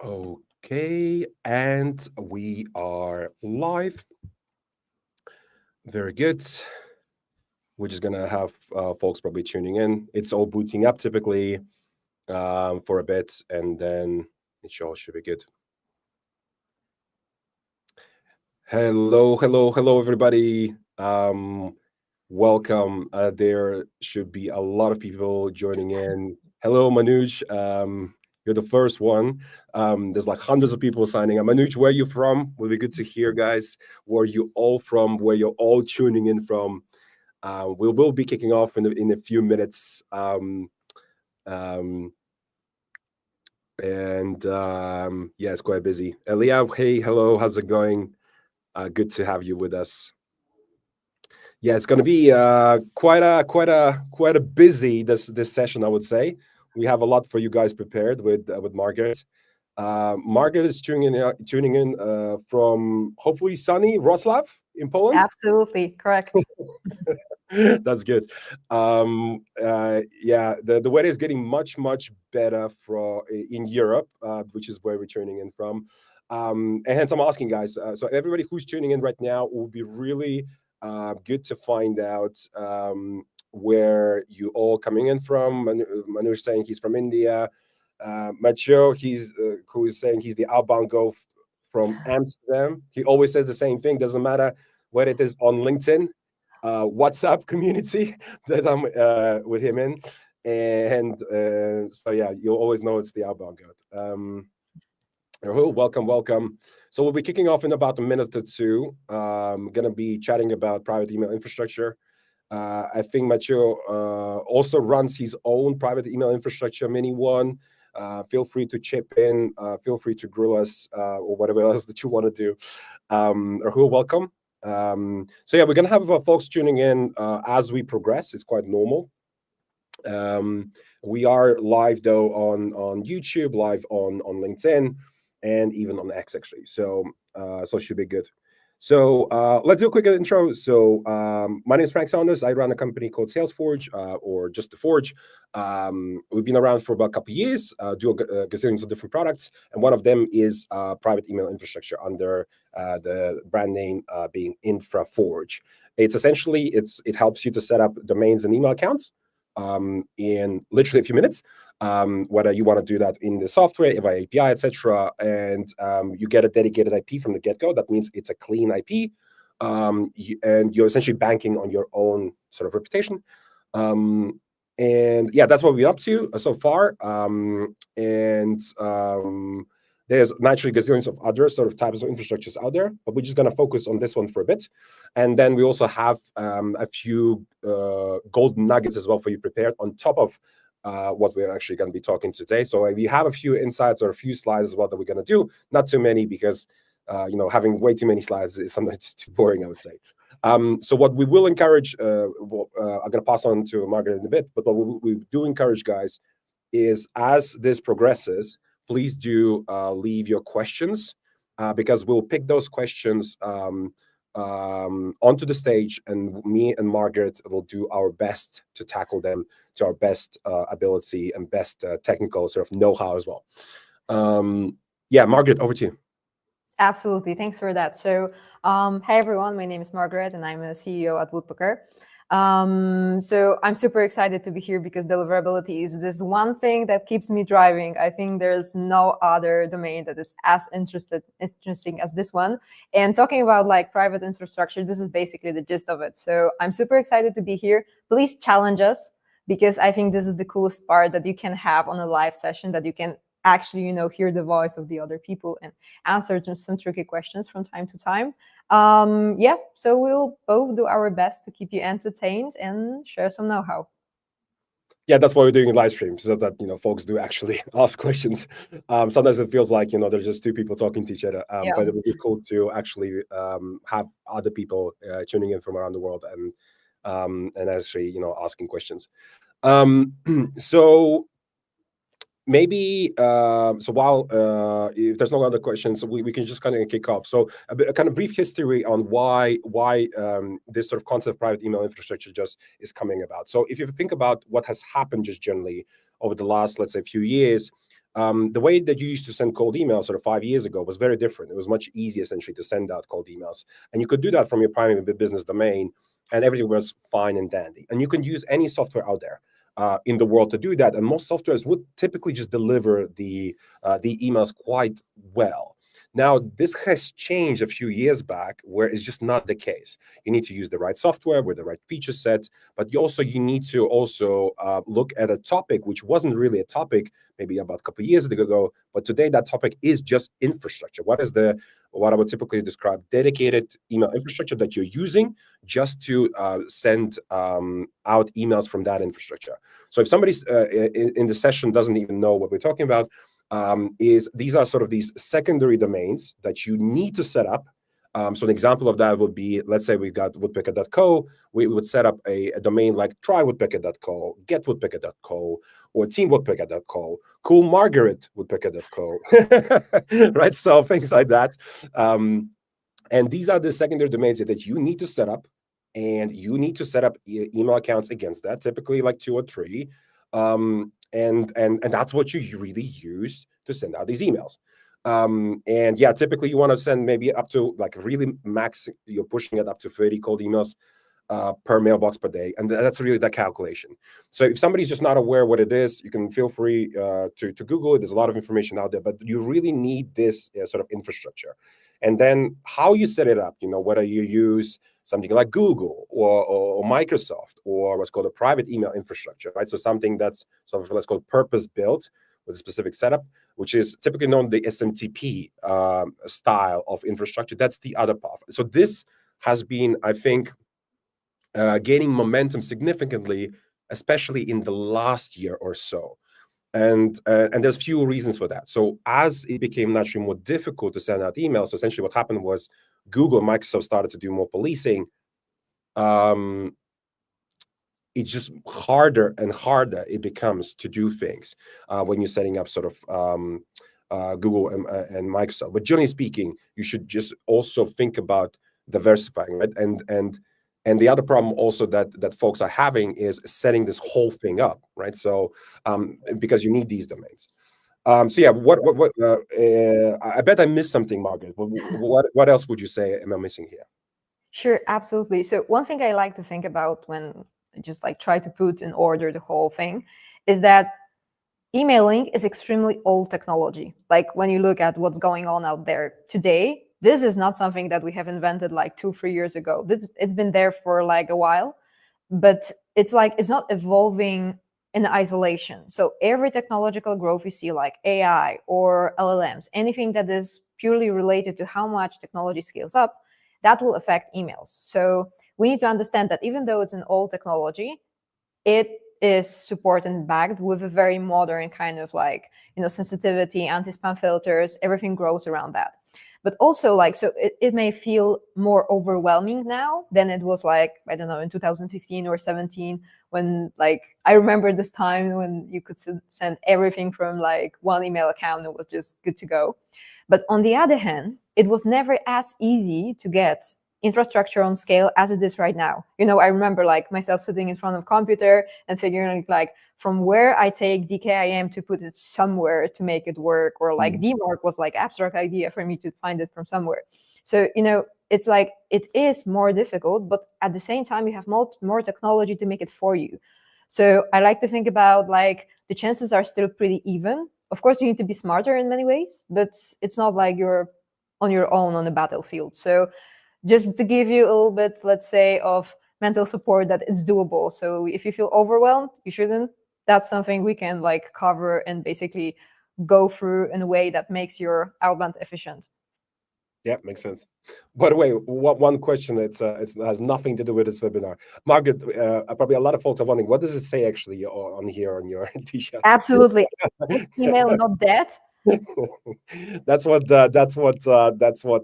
Okay, and we are live. Very good. We're just gonna have folks probably tuning in. It's all booting up typically for a bit, and then it should be good. Hello, hello, hello, everybody. Welcome. There should be a lot of people joining in. Hello, Manoj. You're the first one. There's like hundreds of people signing up. Manoj, where are you from? Will be good to hear, guys. Where are you all from? Where you're all tuning in from? We will be kicking off in a few minutes. Um, and yeah, it's quite busy. Elia, hey, hello, how's it going? Good to have you with us. Yeah, it's going to be quite a busy this session, I would say. We have a lot for you guys prepared with Margaret. Margaret is tuning in from hopefully sunny Wrocław in Poland. Absolutely correct. That's good. Yeah, the weather is getting much better in Europe, which is where we're tuning in from. And hence, I'm asking guys. So everybody who's tuning in right now, it will be really good to find out where you all coming in from. Manush saying he's from India. Macho, who is saying he's the outbound go from Amsterdam. He always says the same thing. Doesn't matter whether it is on LinkedIn, WhatsApp community that I'm with him in. And so, yeah, you'll always know it's the outbound goat. Rahul, welcome. So we'll be kicking off in about a minute or two. Going to be chatting about private email infrastructure. I think Matteo also runs his own private email infrastructure, mini one. Feel free to chip in. Feel free to grill us or whatever else that you want to do. Rahul, welcome. So yeah, we're gonna have folks tuning in as we progress. It's quite normal. We are live though on YouTube, live on LinkedIn, and even on X actually. So it should be good. So let's do a quick intro. So my name is Frank Saunders. I run a company called SalesForge, or just the Forge. We've been around for about a couple of years. Do gazillions of different products, and one of them is private email infrastructure under the brand name being InfraForge. It's essentially it helps you to set up domains and email accounts in literally a few minutes. Whether you want to do that in the software, via API, etc., and you get a dedicated IP from the get-go. That means it's a clean IP, and you're essentially banking on your own sort of reputation. And yeah, that's what we're up to so far. And there's naturally gazillions of other sort of types of infrastructures out there, but we're just going to focus on this one for a bit. And then we also have a few golden nuggets as well for you prepared on top of what we're actually going to be talking today. So we have a few insights or a few slides as well that we're going to do. Not too many because having way too many slides is sometimes too boring, I would say. So what we will encourage, I'm going to pass on to Margaret in a bit, but what we do encourage guys is as this progresses, please do leave your questions because we'll pick those questions onto the stage, and me and Margaret will do our best to tackle them to our best ability and best technical sort of know-how as well. Yeah, Margaret, over to you. Absolutely. Thanks for that. So, hey everyone, my name is Margaret and I'm a CEO at Woodpecker. So I'm super excited to be here because deliverability is this one thing that keeps me driving. I think there's no other domain that is as interesting as this one. And talking about like private infrastructure, this is basically the gist of it. So I'm super excited to be here. Please challenge us because I think this is the coolest part that you can have on a live session, that you can actually, hear the voice of the other people and answer some tricky questions from time to time. Yeah, so we'll both do our best to keep you entertained and share some know-how. Yeah, that's why we're doing a live stream, so that folks do actually ask questions. Sometimes it feels like there's just two people talking to each other, Yeah. but it would be cool to actually have other people tuning in from around the world and actually asking questions. So maybe so while if there's no other questions, we can just kind of kick off. So a kind of brief history on why this sort of concept of private email infrastructure just is coming about. So if you think about what has happened just generally over the last, let's say, few years, the way that you used to send cold emails sort of 5 years ago was very different. It was much easier essentially to send out cold emails, and you could do that from your primary business domain, and everything was fine and dandy. And you can use any software out there in the world to do that, and most softwares would typically just deliver the emails quite well. Now, this has changed a few years back, where it's just not the case. You need to use the right software with the right feature set, but you need to also look at a topic which wasn't really a topic maybe about a couple of years ago, but today that topic is just infrastructure. What I would typically describe dedicated email infrastructure that you're using just to send out emails from that infrastructure. So if somebody's in the session doesn't even know what we're talking about, these are sort of these secondary domains that you need to set up. So an example of that would be, let's say we've got woodpecker.co. We would set up a domain like trywoodpecker.co, getwoodpecker.co, or teamwoodpecker.co, coolmargaretwoodpecker.co, right? So things like that. And these are the secondary domains that you need to set up, and you need to set up email accounts against that, typically like 2 or 3. And that's what you really use to send out these emails. And yeah, typically you want to send maybe up to, like, really max, you're pushing it up to 30 cold emails per mailbox per day, and that's really the calculation. So if somebody's just not aware what it is, you can feel free to Google it. There's a lot of information out there, but you really need this sort of infrastructure. And then how you set it up, whether you use something like Google or Microsoft, or what's called a private email infrastructure, right? So something that's sort of, let's call, purpose-built with a specific setup, which is typically known the SMTP style of infrastructure. That's the other part. So this has been, I think, gaining momentum significantly, especially in the last year or so. And there's few reasons for that. So as it became naturally more difficult to send out emails, so essentially what happened was Google and Microsoft started to do more policing. It's just harder and harder it becomes to do things when you're setting up sort of Google and Microsoft. But generally speaking, you should just also think about diversifying, right? And the other problem also that folks are having is setting this whole thing up, right? So because you need these domains. So yeah, I bet I missed something, Margaret. What else would you say am I missing here? Sure, absolutely. So one thing I like to think about when I just like try to put in order the whole thing is that emailing is extremely old technology. Like when you look at what's going on out there today, this is not something that we have invented like 2-3 years ago. It's been there for like a while, but it's not evolving in isolation. So every technological growth you see, like AI or LLMs, anything that is purely related to how much technology scales up, that will affect emails. So we need to understand that even though it's an old technology, it is supported and backed with a very modern kind of sensitivity, anti-spam filters, everything grows around that. But also so it may feel more overwhelming now than it was I don't know, in 2015 or 17, when I remember this time when you could send everything from one email account and it was just good to go. But on the other hand, it was never as easy to get infrastructure on scale as it is right now. I remember myself sitting in front of a computer and figuring from where I take DKIM to put it somewhere to make it work, or DMARC was abstract idea for me to find it from somewhere. So it's it is more difficult, but at the same time you have more technology to make it for you. So I like to think about the chances are still pretty even. Of course, you need to be smarter in many ways, but it's not like you're on your own on the battlefield. So just to give you a little bit, let's say, of mental support, that it's doable. So if you feel overwhelmed, you shouldn't. That's something we can cover and basically go through in a way that makes your outbound efficient. Yeah, makes sense. By the way, one question it has nothing to do with this webinar. Margaret, probably a lot of folks are wondering, what does it say actually on here on your t-shirt? Absolutely. Email, not debt. That's what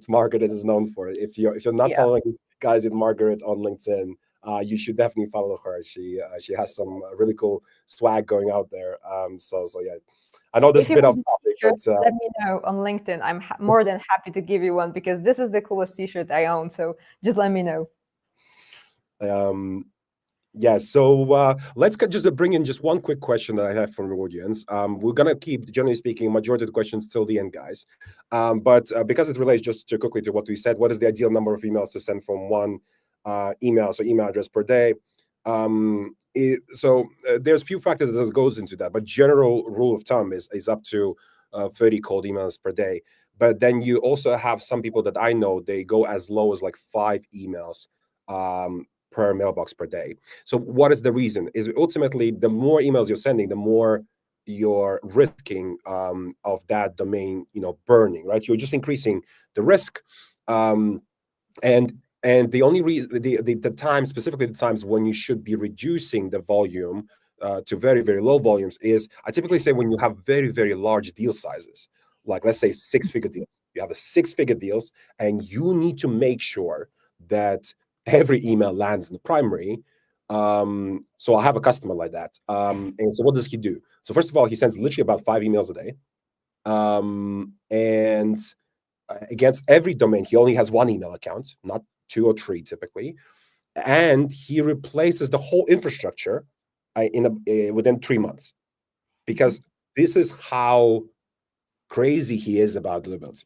Margaret is known for. If you're not following guys in Margaret on LinkedIn, you should definitely follow her. She has some really cool swag going out there. So yeah, I know this is a bit off topic, but let me know on LinkedIn. I'm more than happy to give you one, because this is the coolest t-shirt I own. So just let me know. Yeah, so let's just bring in just one quick question that I have from the audience. We're gonna keep, generally speaking, majority of the questions till the end, guys. But because it relates just to quickly to what we said, what is the ideal number of emails to send from one email, so email address per day? There's few factors that goes into that, but general rule of thumb is up to 30 cold emails per day. But then you also have some people that I know, they go as low as like 5 emails per mailbox per day. So what is the reason? Is ultimately the more emails you're sending, the more you're risking of that domain, burning, right? You're just increasing the risk, um, and the only reason, the time, specifically the times when you should be reducing the volume to very, very low volumes is, I typically say, when you have very, very large deal sizes, like let's say 6-figure deals. You have a 6-figure deals, and you need to make sure that every email lands in the primary. So I have a customer like that. And so what does he do? So first of all, he sends literally about 5 emails a day. And against every domain, he only has one email account, not 2 or 3 typically. And he replaces the whole infrastructure within 3 months, because this is how crazy he is about deliverability.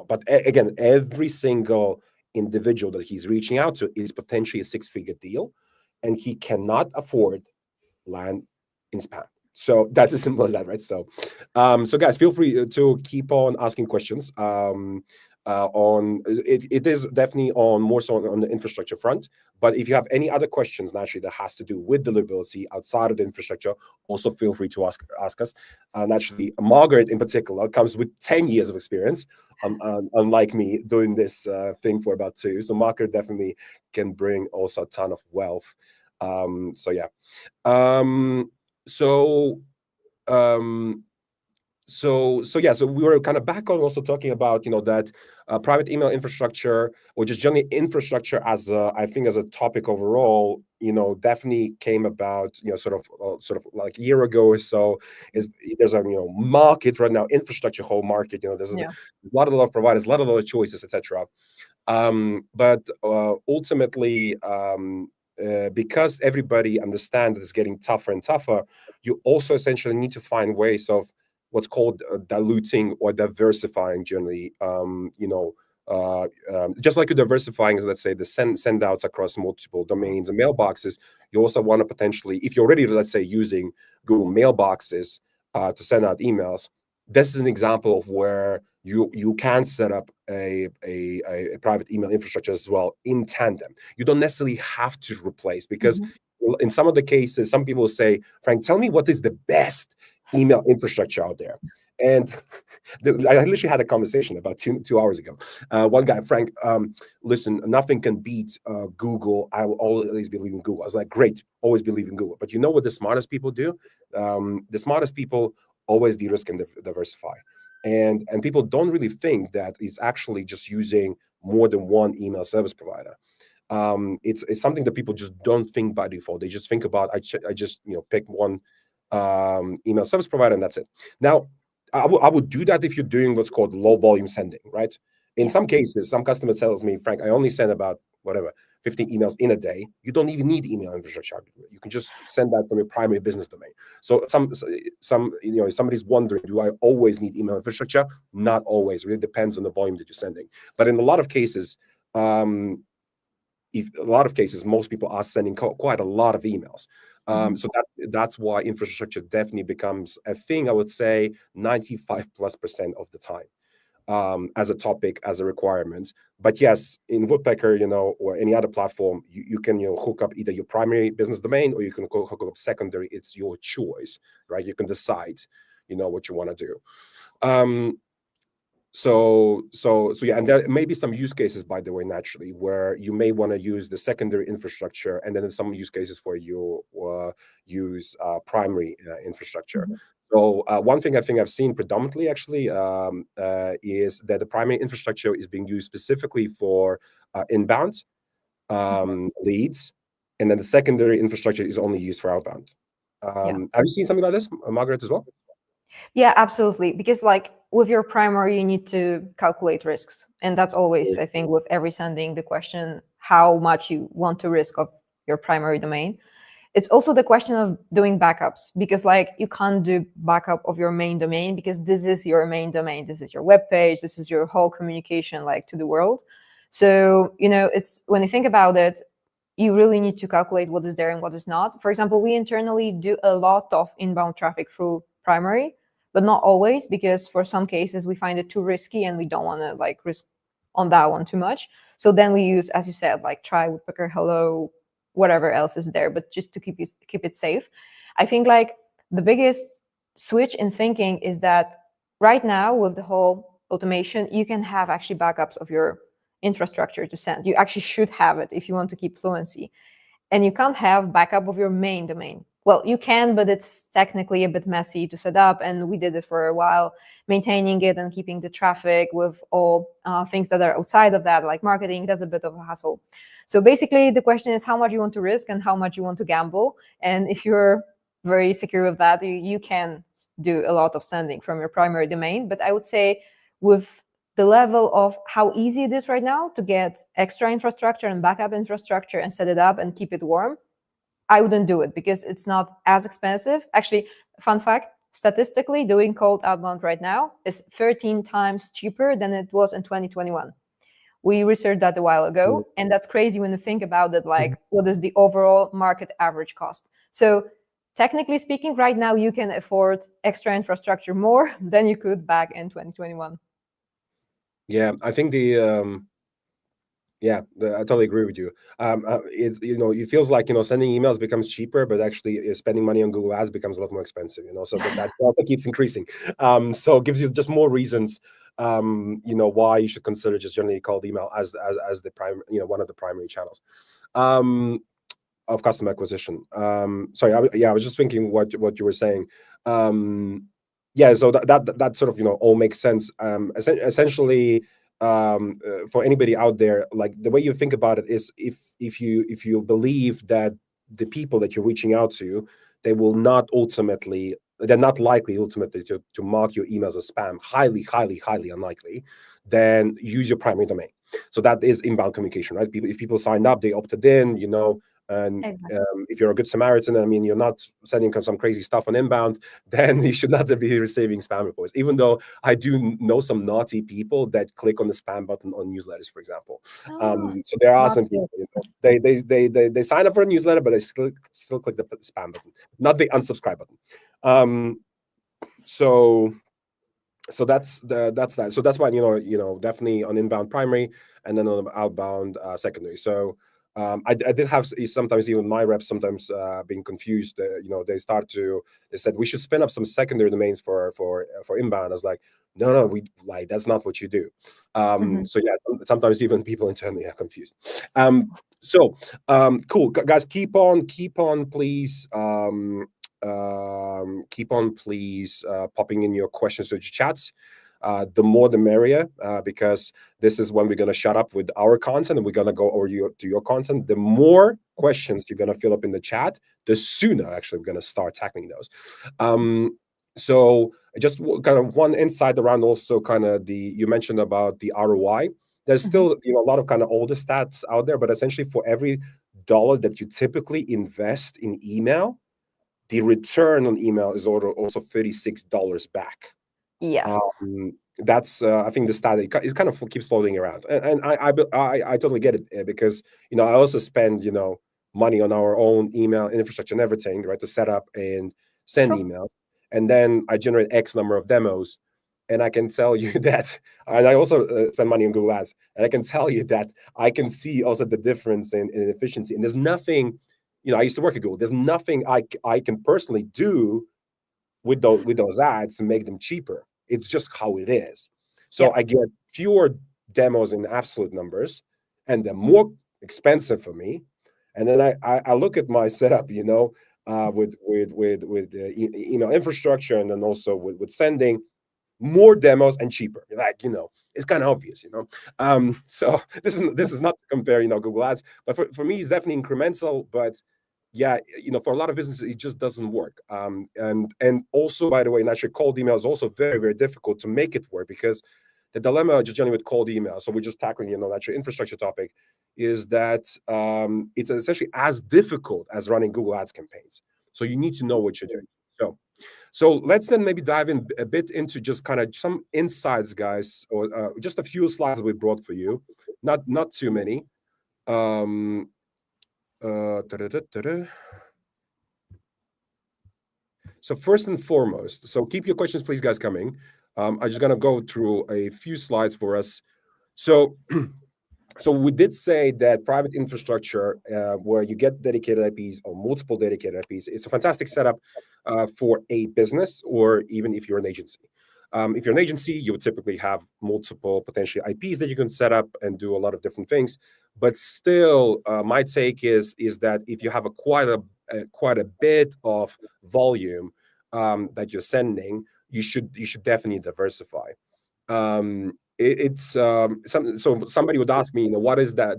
But again, every single individual that he's reaching out to is potentially a 6-figure deal, and he cannot afford land in spam. So that's as simple as that, right? So guys, feel free to keep on asking questions. On it is definitely on more so on the infrastructure front. But if you have any other questions, naturally, that has to do with deliverability outside of the infrastructure, also feel free to ask us. Naturally, Margaret in particular comes with 10 years of experience, unlike me doing this thing for about 2. So Margaret definitely can bring also a ton of wealth. So yeah. So we were kind of back on also talking about that private email infrastructure, or just generally infrastructure as I think as a topic overall, definitely came about sort of like a year ago or so. There's a market right now, infrastructure whole market. There's a lot of providers, a lot of choices, etc. But ultimately, because everybody understands it's getting tougher and tougher, you also essentially need to find ways of what's called diluting or diversifying generally. Just like you're diversifying, let's say, the send outs across multiple domains and mailboxes, you also want to potentially, if you're already, let's say, using Google mailboxes to send out emails, this is an example of where you can set up a private email infrastructure as well in tandem. You don't necessarily have to replace, because in some of the cases, some people say, Frank, tell me what is the best email infrastructure out there. And I literally had a conversation about 2 hours ago. One guy, Frank, listen, nothing can beat Google. I will always believe in Google. I was like, great, always believe in Google. But you know what the smartest people do? The smartest people always de-risk and diversify. And people don't really think that it's actually just using more than one email service provider. It's something that people just don't think by default. They just think about, I just pick one email service provider, and that's it. Now, I would do that if you're doing what's called low volume sending, right? In some cases, some customer tells me, Frank, I only send about 15 emails in a day. You don't even need email infrastructure. You can just send that from your primary business domain. So somebody's wondering, do I always need email infrastructure? Not always. It really depends on the volume that you're sending. But in a lot of cases, most people are sending quite a lot of emails. So that's why infrastructure definitely becomes a thing, I would say 95%+ of the time, as a topic, as a requirement. But yes, in Woodpecker, or any other platform, you can hook up either your primary business domain, or you can hook up secondary. It's your choice, right? You can decide, what you want to do. So yeah, and there may be some use cases, by the way, naturally, where you may want to use the secondary infrastructure, and then in some use cases where you use primary infrastructure. So one thing I think I've seen predominantly, actually, is that the primary infrastructure is being used specifically for inbound leads, and then the secondary infrastructure is only used for outbound. Have you seen something like this, Margaret, as well? Yeah, absolutely. Because with your primary, you need to calculate risks. And that's always, I think, with every sending, the question, how much you want to risk of your primary domain. It's also the question of doing backups, because like you can't do backup of your main domain, because this is your main domain. This is your web page. This is your whole communication like to the world. So, it's when you think about it, you really need to calculate what is there and what is not. For example, we internally do a lot of inbound traffic through primary, but not always, because for some cases we find it too risky and we don't want to like risk on that one too much. So then we use, as you said, like Try, Woodpecker, Hello, whatever else is there, but just to keep it safe. I think like the biggest switch in thinking is that right now with the whole automation, you can have actually backups of your infrastructure to send. You actually should have it if you want to keep fluency. And you can't have backup of your main domain. Well, you can, but it's technically a bit messy to set up. And we did it for a while, maintaining it and keeping the traffic with all things that are outside of that, like marketing. That's a bit of a hassle. So basically, the question is how much you want to risk and how much you want to gamble. And if you're very secure with that, you can do a lot of sending from your primary domain. But I would say with the level of how easy it is right now to get extra infrastructure and backup infrastructure and set it up and keep it warm, I wouldn't do it because it's not as expensive. Actually, fun fact, statistically, doing cold outbound right now is 13 times cheaper than it was in 2021. We researched that a while ago, and that's crazy when you think about it, like what is the overall market average cost. So technically speaking, right now you can afford extra infrastructure more than you could back in 2021. Yeah, I think I totally agree with you. It's it feels like sending emails becomes cheaper, but actually spending money on Google Ads becomes a lot more expensive. So that also keeps increasing. So it gives you just more reasons. Why you should consider just generally cold email as the prime, one of the primary channels of customer acquisition. Sorry, I was just thinking what you were saying. So that sort of all makes sense. Essentially, for anybody out there, like the way you think about it is if you believe that the people that you're reaching out to, they're not likely ultimately to mark your emails as spam, highly unlikely, then use your primary domain. So that is inbound communication, right? If people signed up, they opted in, and Exactly. if you're a good Samaritan, I mean, you're not sending some crazy stuff on inbound, then you should not be receiving spam reports. Even though I do know some naughty people that click on the spam button on newsletters, for example. So there are Not some people, they sign up for a newsletter, but they still click the spam button, not the unsubscribe button. So that's that. So that's why definitely on inbound primary and then on outbound secondary. So I did have sometimes even my reps sometimes being confused. They said we should spin up some secondary domains for inbound. I was like, no, we like that's not what you do. So yeah, sometimes even people internally are confused. Cool, guys. Keep on, please. Keep on, please, popping in your questions to the chats. The more the merrier, because this is when we're going to shut up with our content and we're going to go over to your content. The more questions you're going to fill up in the chat, the sooner actually we're going to start tackling those. So just kind of one insight around also kind of you mentioned about the ROI. There's still a lot of kind of older stats out there, but essentially for every dollar that you typically invest in email, the return on email is also $36 back. Yeah. That's I think the stat it kind of keeps floating around, and I totally get it because I also spend money on our own email infrastructure and everything, right, to set up and send emails, and then I generate X number of demos, and I can tell you that, and I also spend money on Google Ads, and I can tell you that I can see also the difference in efficiency, and there's nothing. I used to work at Google. There's nothing I can personally do with those ads to make them cheaper. It's just how it is. So I get fewer demos in absolute numbers, and they're more expensive for me. And then I look at my setup, with email infrastructure, and then also with sending more demos and cheaper. Like it's kind of obvious, So this is not to compare, Google Ads, but for me, it's definitely incremental, but. Yeah, for a lot of businesses, it just doesn't work. And also, by the way, naturally, cold email is also very, very difficult to make it work because the dilemma just generally with cold email. So we're just tackling, naturally infrastructure topic. is that it's essentially as difficult as running Google Ads campaigns. So you need to know what you're doing. So let's then maybe dive in a bit into just kind of some insights, guys, or just a few slides that we brought for you. Not too many. Da-da-da-da-da. So first and foremost, so keep your questions, please, guys, coming. I'm just gonna go through a few slides for us. So, so we did say that private infrastructure, where you get dedicated IPs or multiple dedicated IPs, it's a fantastic setup for a business, or even if you're an agency. If you're an agency, you would typically have multiple potentially IPs that you can set up and do a lot of different things. But still, my take is that if you have quite a bit of volume that you're sending, you should definitely diversify. So somebody would ask me, what is that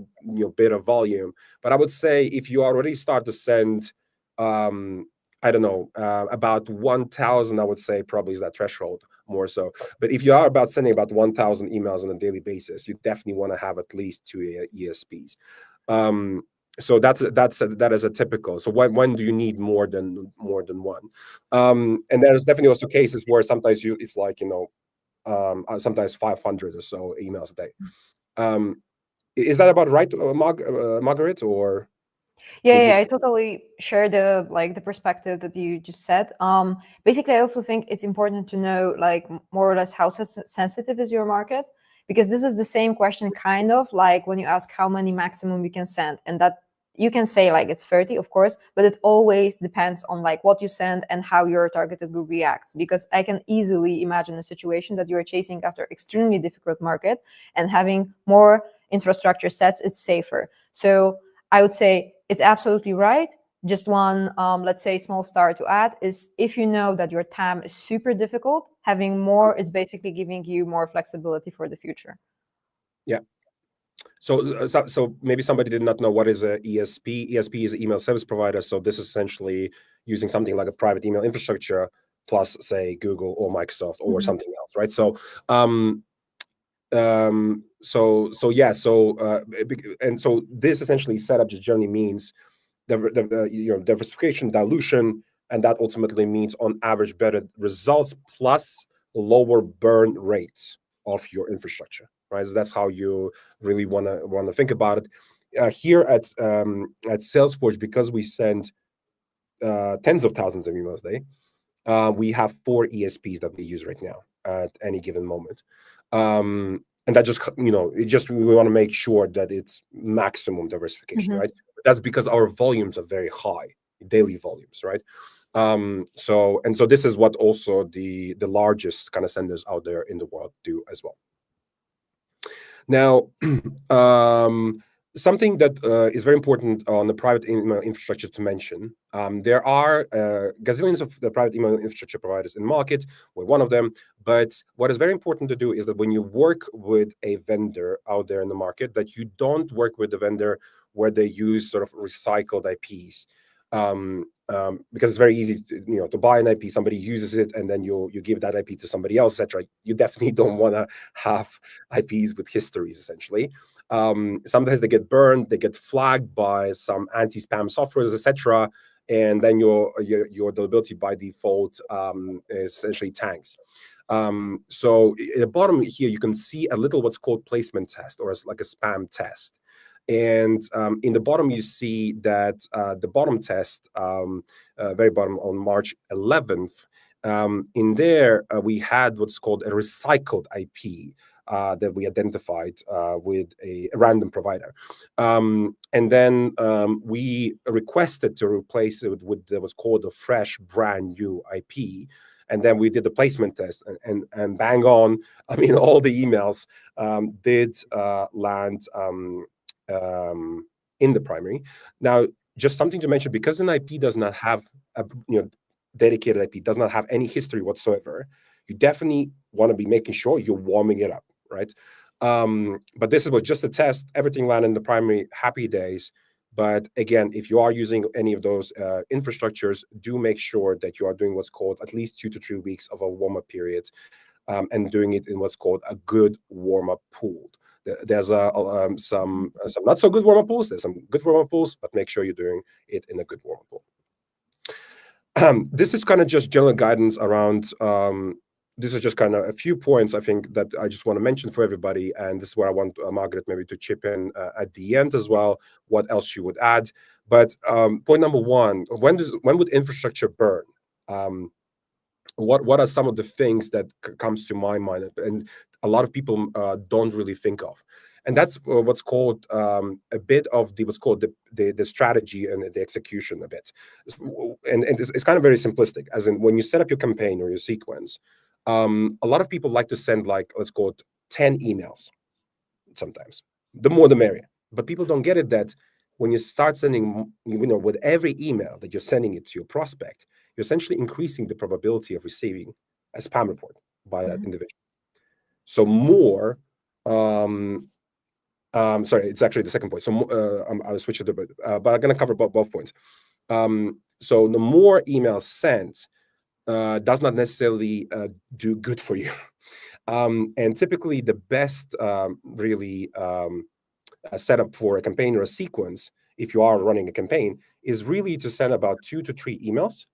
bit of volume? But I would say if you already start to send, I don't know, about 1,000, I would say probably is that threshold more so. But if you are sending about 1,000 emails on a daily basis, you definitely want to have at least 2 ESPs. So that is a typical. So when do you need more than one? And there's definitely also cases where sometimes it's like sometimes 500 or so emails a day. Is that about right, Margaret? Or yeah, I totally share the perspective that you just said. Basically, I also think it's important to know more or less how sensitive is your market, because this is the same question kind of like when you ask how many maximum you can send, and that you can say it's 30, of course, but it always depends on what you send and how your targeted group reacts. Because I can easily imagine a situation that you're chasing after extremely difficult market, and having more infrastructure sets, it's safer. So I would say it's absolutely right. Just one, let's say, small star to add is, if you know that your TAM is super difficult, having more is basically giving you more flexibility for the future. Yeah. So maybe somebody did not know what is a ESP. ESP is an email service provider. So this is essentially using something like a private email infrastructure plus, say, Google or Microsoft or something else, right? So and so this essentially setup just generally means the diversification, dilution, and that ultimately means on average better results plus lower burn rates of your infrastructure, right? So that's how you really want to think about it. Here at Salesforce, because we send tens of thousands of emails a day, we have 4 ESPs that we use right now at any given moment. And that just, we want to make sure that it's maximum diversification, right? That's because our volumes are very high, daily volumes, right? So this is what also the largest kind of senders out there in the world do as well. Now, something that is very important on the private email infrastructure to mention, there are gazillions of the private email infrastructure providers in the market. We're one of them. But what is very important to do is that when you work with a vendor out there in the market, that you don't work with the vendor where they use sort of recycled IPs. Because it's very easy to buy an IP, somebody uses it, and then you give that IP to somebody else, etc. You definitely don't want to have IPs with histories, essentially. Sometimes they get burned, they get flagged by some anti-spam softwares, etc. And then your deliverability by default essentially tanks. So at the bottom here, you can see a little what's called placement test, or as like a spam test. And in the bottom, you see that the bottom test, very bottom on March 11th, in there, we had what's called a recycled IP that we identified with a random provider. And then we requested to replace it with what's called a fresh, brand new IP. And then we did the placement test, and bang on. I mean, all the emails did land in the primary. Now, just something to mention, because an IP does not have a dedicated IP, does not have any history whatsoever, you definitely want to be making sure you're warming it up, right? But this was just a test. Everything landed in the primary, happy days. But again, if you are using any of those infrastructures, do make sure that you are doing what's called at least 2 to 3 weeks of a warm-up period, and doing it in what's called a good warm-up pool. There's some not so good warm-up pools. There's some good warm-up pools, but make sure you're doing it in a good warm-up pool. This is kind of just general guidance around. This is just kind of a few points I think that I just want to mention for everybody, and this is where I want Margaret maybe to chip in at the end as well. What else she would add? But point number one: when would infrastructure burn? What are some of the things that comes to my mind, and a lot of people don't really think of? And that's what's called a bit of what's called the strategy and the execution a bit. And it's kind of very simplistic, as in when you set up your campaign or your sequence, a lot of people like to send, like, let's call it 10 emails sometimes. The more the merrier. But people don't get it that when you start sending, with every email that you're sending it to your prospect, you're essentially increasing the probability of receiving a spam report by that individual. So more, sorry, it's actually the second point. So I'll switch it a bit, but I'm going to cover both points. So the more emails sent does not necessarily do good for you. And typically the best really setup for a campaign or a sequence, if you are running a campaign, is really to send about 2 to 3 emails.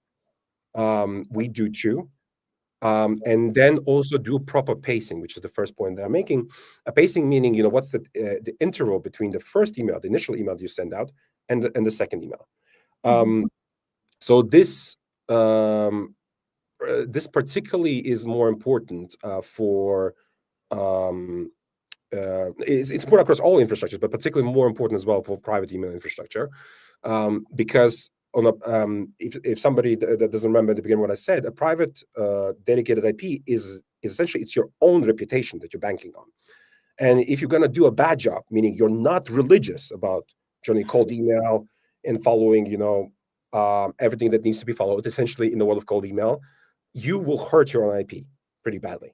We do 2. And then also do proper pacing, which is the first point that I'm making. A pacing meaning, what's the interval between the first email, the initial email you send out, and the second email. So this particularly is more important for it's important across all infrastructures, but particularly more important as well for private email infrastructure, because if somebody that doesn't remember at the beginning what I said, a private dedicated IP is essentially, it's your own reputation that you're banking on. And if you're going to do a bad job, meaning you're not religious about joining cold email and following, everything that needs to be followed, essentially in the world of cold email, you will hurt your own IP pretty badly.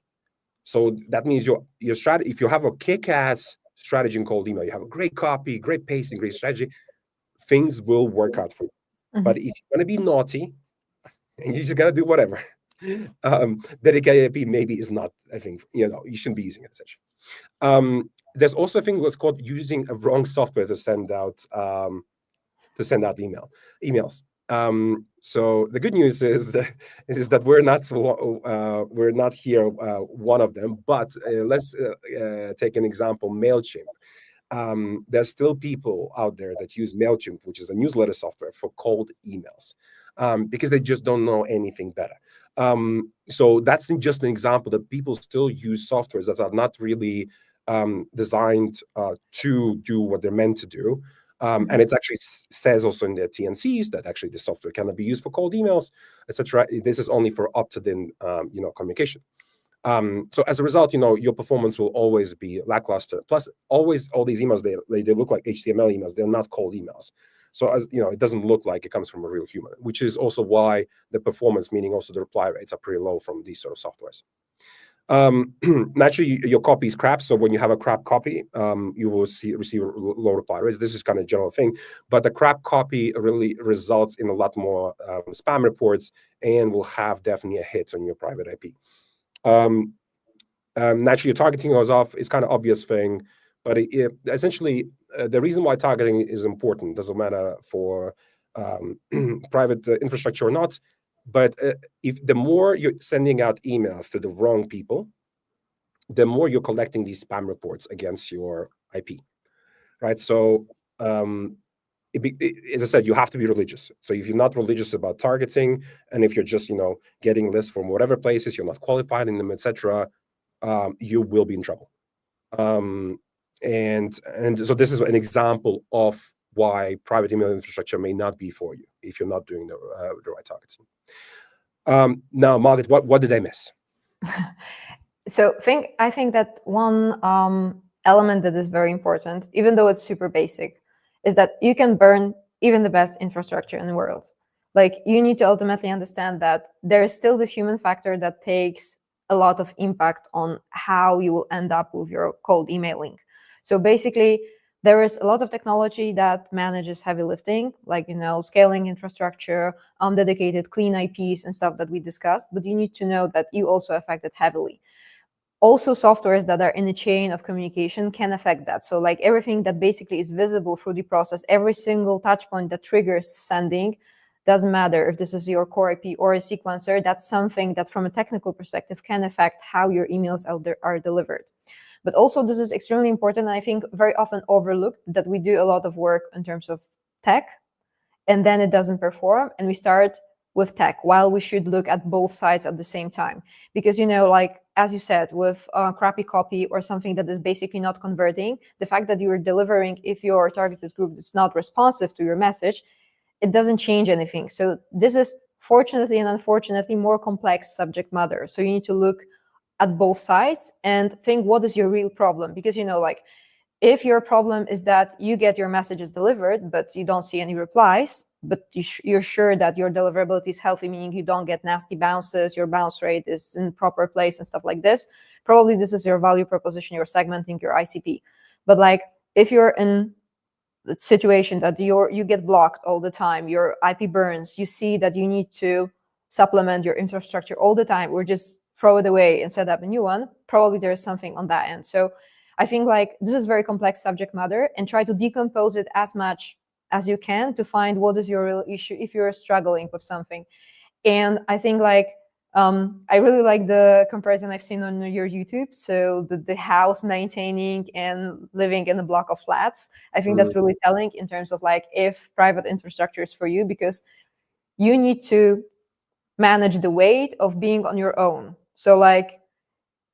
So that means your strategy, if you have a kick-ass strategy in cold email, you have a great copy, great pacing, great strategy, things will work out for you. But if you're going to be naughty and you just got to do whatever, dedicated IP maybe is not a thing. You shouldn't be using it essentially. There's also a thing what's called using a wrong software to send out emails. So the good news is that we're not here one of them. But let's take an example, MailChimp. There's still people out there that use MailChimp, which is a newsletter software, for cold emails, because they just don't know anything better. So that's just an example that people still use softwares that are not really designed to do what they're meant to do. And it actually says also in their TNCs that actually the software cannot be used for cold emails, etc. This is only for opted-in, communication. So as a result, your performance will always be lackluster. Plus, always all these emails, they look like HTML emails. They're not cold emails. So as it doesn't look like it comes from a real human, which is also why the performance, meaning also the reply rates, are pretty low from these sort of softwares. Naturally, your copy is crap. So when you have a crap copy, you will receive low reply rates. This is kind of a general thing, but the crap copy really results in a lot more spam reports and will have definitely a hit on your private IP. Naturally, your targeting goes off. It's kind of obvious thing, but essentially the reason why targeting is important doesn't matter for private infrastructure or not. But if the more you're sending out emails to the wrong people, the more you're collecting these spam reports against your IP, right? So as I said, you have to be religious. So if you're not religious about targeting, and if you're just getting lists from whatever places, you're not qualified in them, etc., you will be in trouble. And so this is an example of why private email infrastructure may not be for you if you're not doing the right targeting. Now, Margaret, what did I miss? So I think that one element that is very important, even though it's super basic, is that you can burn even the best infrastructure in the world. Like, you need to ultimately understand that there is still this human factor that takes a lot of impact on how you will end up with your cold emailing. So basically, there is a lot of technology that manages heavy lifting, like scaling infrastructure, dedicated clean IPs and stuff that we discussed. But you need to know that you also affect it heavily. also softwares that are in the chain of communication can affect that. So like everything that basically is visible through the process, every single touch point that triggers sending, doesn't matter if this is your core IP or a sequencer, that's something that from a technical perspective can affect how your emails are delivered. But also this is extremely important, and I think very often overlooked, that we do a lot of work in terms of tech, and then it doesn't perform, and we start with tech while we should look at both sides at the same time. Because, like, as you said, with crappy copy or something that is basically not converting, the fact that you're delivering, if your targeted group is not responsive to your message, it doesn't change anything. So this is, fortunately and unfortunately, more complex subject matter. So you need to look at both sides and think, what is your real problem? Because, like, if your problem is that you get your messages delivered, but you don't see any replies, but you're sure that your deliverability is healthy, meaning you don't get nasty bounces, your bounce rate is in proper place and stuff like this, probably this is your value proposition, you're segmenting your ICP. But like, if you're in the situation that you get blocked all the time, your IP burns, you see that you need to supplement your infrastructure all the time, or just throw it away and set up a new one, probably there's something on that end. So I think like this is very complex subject matter, and try to decompose it as much as you can to find what is your real issue if you're struggling with something. And I think like I really like the comparison I've seen on your YouTube. So the house maintaining and living in a block of flats. I think that's really telling in terms of like if private infrastructure is for you, because you need to manage the weight of being on your own. So like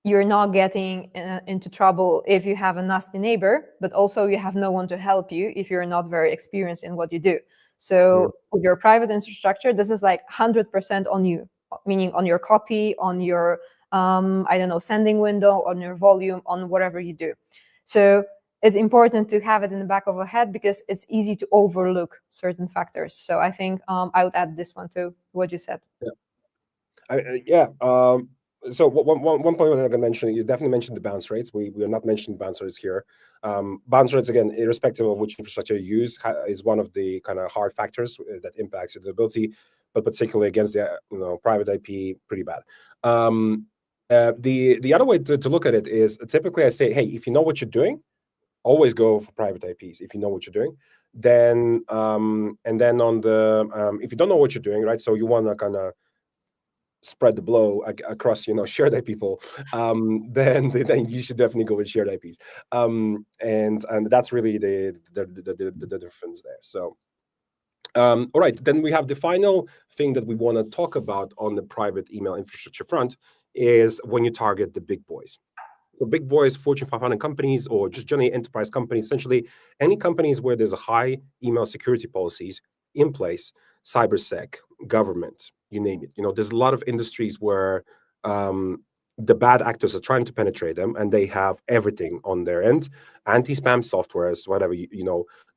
you're not getting into trouble if you have a nasty neighbor, but also you have no one to help you if you're not very experienced in what you do. So with your private infrastructure, this is like 100% on you, meaning on your copy, on your, I don't know, sending window, on your volume, on whatever you do. So it's important to have it in the back of our head, because it's easy to overlook certain factors. So I think I would add this one to what you said. So one point I'm going to mention, you definitely mentioned the bounce rates. We are not mentioning bounce rates here. Bounce rates, again, irrespective of which infrastructure you use, is one of the kind of hard factors that impacts your ability, but particularly against the private IP, pretty bad. The other way to look at it is, typically I say, hey, if you know what you're doing, always go for private IPs. If you know what you're doing, then and then on the if you don't know what you're doing, right? So you want to kind of spread the blow across shared IP people, then you should definitely go with shared IPs, and that's really the difference there. So all right, then we have the final thing that we want to talk about on the private email infrastructure front is when you target the big boys. So big boys, Fortune 500 companies, or just generally enterprise companies, essentially any companies where there's a high email security policies in place, cybersec, government, you name it. There's a lot of industries where the bad actors are trying to penetrate them, and they have everything on their end, anti-spam softwares, whatever,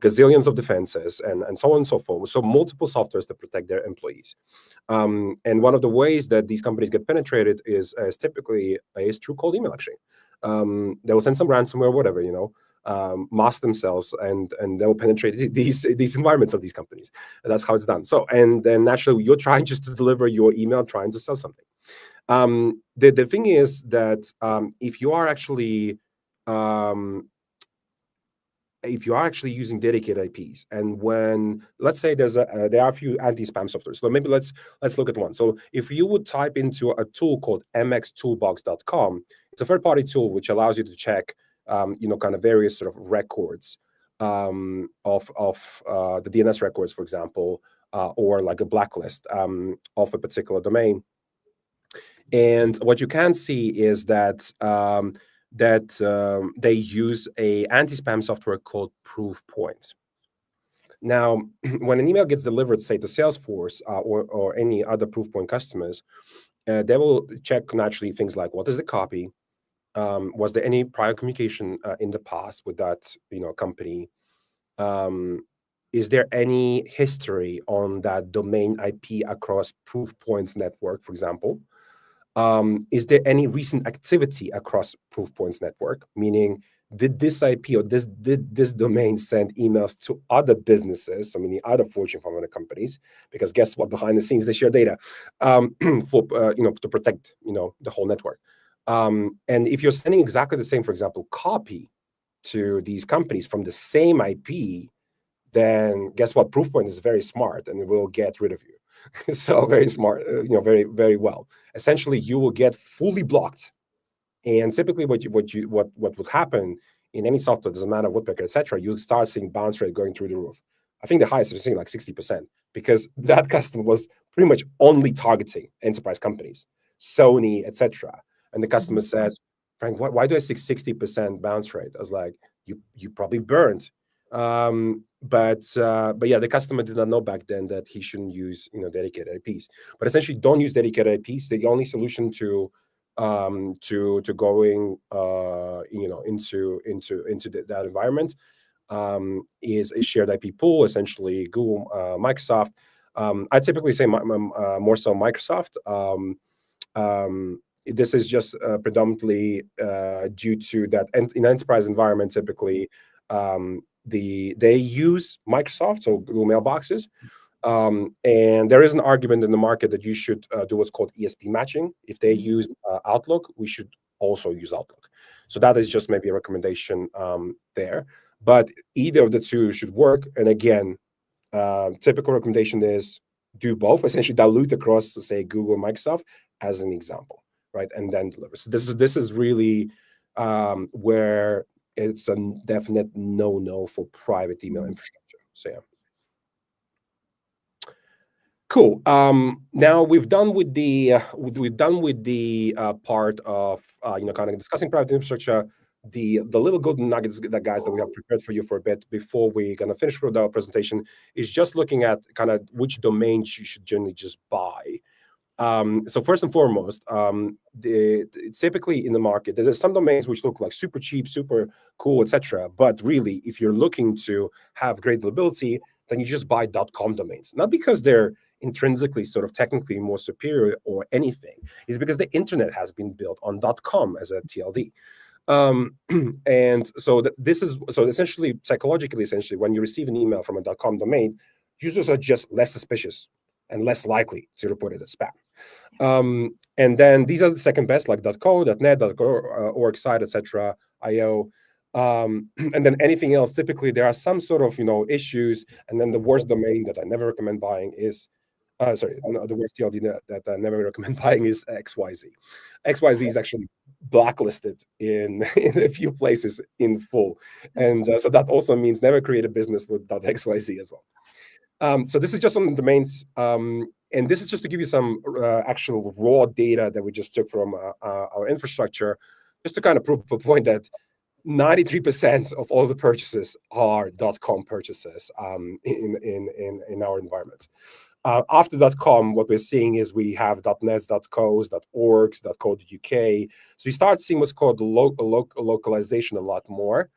gazillions of defenses, and so on and so forth. So multiple softwares to protect their employees. And one of the ways that these companies get penetrated is typically through cold email, actually. They will send some ransomware, whatever, mask themselves, and they will penetrate these environments of these companies. And that's how it's done. So, and then naturally, you're trying just to deliver your email, trying to sell something. The thing is that if you are actually using dedicated IPs, and when, let's say there are a few anti-spam softwares, so maybe let's look at one. So if you would type into a tool called mxtoolbox.com, it's a third-party tool which allows you to check kind of various sort of records of the DNS records, for example, or like a blacklist of a particular domain. And what you can see is that they use a anti-spam software called Proofpoint. Now, when an email gets delivered, say to Salesforce or any other Proofpoint customers, they will check naturally things like, what is the copy? Was there any prior communication in the past with that company? Is there any history on that domain IP across Proofpoint's network, for example? Is there any recent activity across Proofpoint's network? Meaning, did this IP or did this domain send emails to other businesses, so meaning other Fortune 500 companies? Because guess what? Behind the scenes, they share data for to protect the whole network. And if you're sending exactly the same, for example, copy to these companies from the same IP, then guess what? Proofpoint is very smart and it will get rid of you. So very smart, very, very well. Essentially, you will get fully blocked. And typically what would happen in any software, doesn't matter Woodpecker, etc., you'll start seeing bounce rate going through the roof. I think the highest we're seeing like 60%, because that customer was pretty much only targeting enterprise companies, Sony, etc. And the customer says, Frank, why do I see 60% bounce rate? I was like, you probably burned. But yeah, the customer did not know back then that he shouldn't use dedicated IPs. But essentially, don't use dedicated IPs. The only solution to going into that environment is a shared IP pool, essentially Google, Microsoft. I typically say more so Microsoft. This is just predominantly due to that in enterprise environment, typically they use Microsoft, so Google mailboxes. And there is an argument in the market that you should do what's called ESP matching. If they use Outlook, we should also use Outlook. So that is just maybe a recommendation there. But either of the two should work. And again, typical recommendation is do both, essentially dilute across, say, Google, Microsoft as an example, right? And then deliver. So this is really where it's a definite no for private email infrastructure. So yeah. Cool. Now we've done with the part of kind of discussing private infrastructure. The little golden nuggets, the guys that we have prepared for you for a bit before we're gonna finish with our presentation, is just looking at kind of which domains you should generally just buy. So first and foremost, typically in the market, there's some domains which look like super cheap, super cool, etc. But really, if you're looking to have great availability, then you just buy .com domains. Not because they're intrinsically sort of technically more superior or anything. It's because the internet has been built on .com as a TLD. And so this is essentially psychologically, when you receive an email from a .com domain, users are just less suspicious and less likely to report it as spam. And then these are the second best, like .co, .net, .org-site, etc., .io. And then anything else, typically there are some sort of issues. And then the worst domain that I never recommend buying is the worst TLD that I never recommend buying is XYZ. XYZ is actually blacklisted in a few places in full. And so that also means never create a business with .xyz as well. So this is just on the domains. And this is just to give you some actual raw data that we just took from our infrastructure, just to kind of prove the point that 93% of all the purchases are .com purchases in our environment. After .com, what we're seeing is we have .nets, .co's, .orgs, .co.uk. So you start seeing what's called localization a lot more.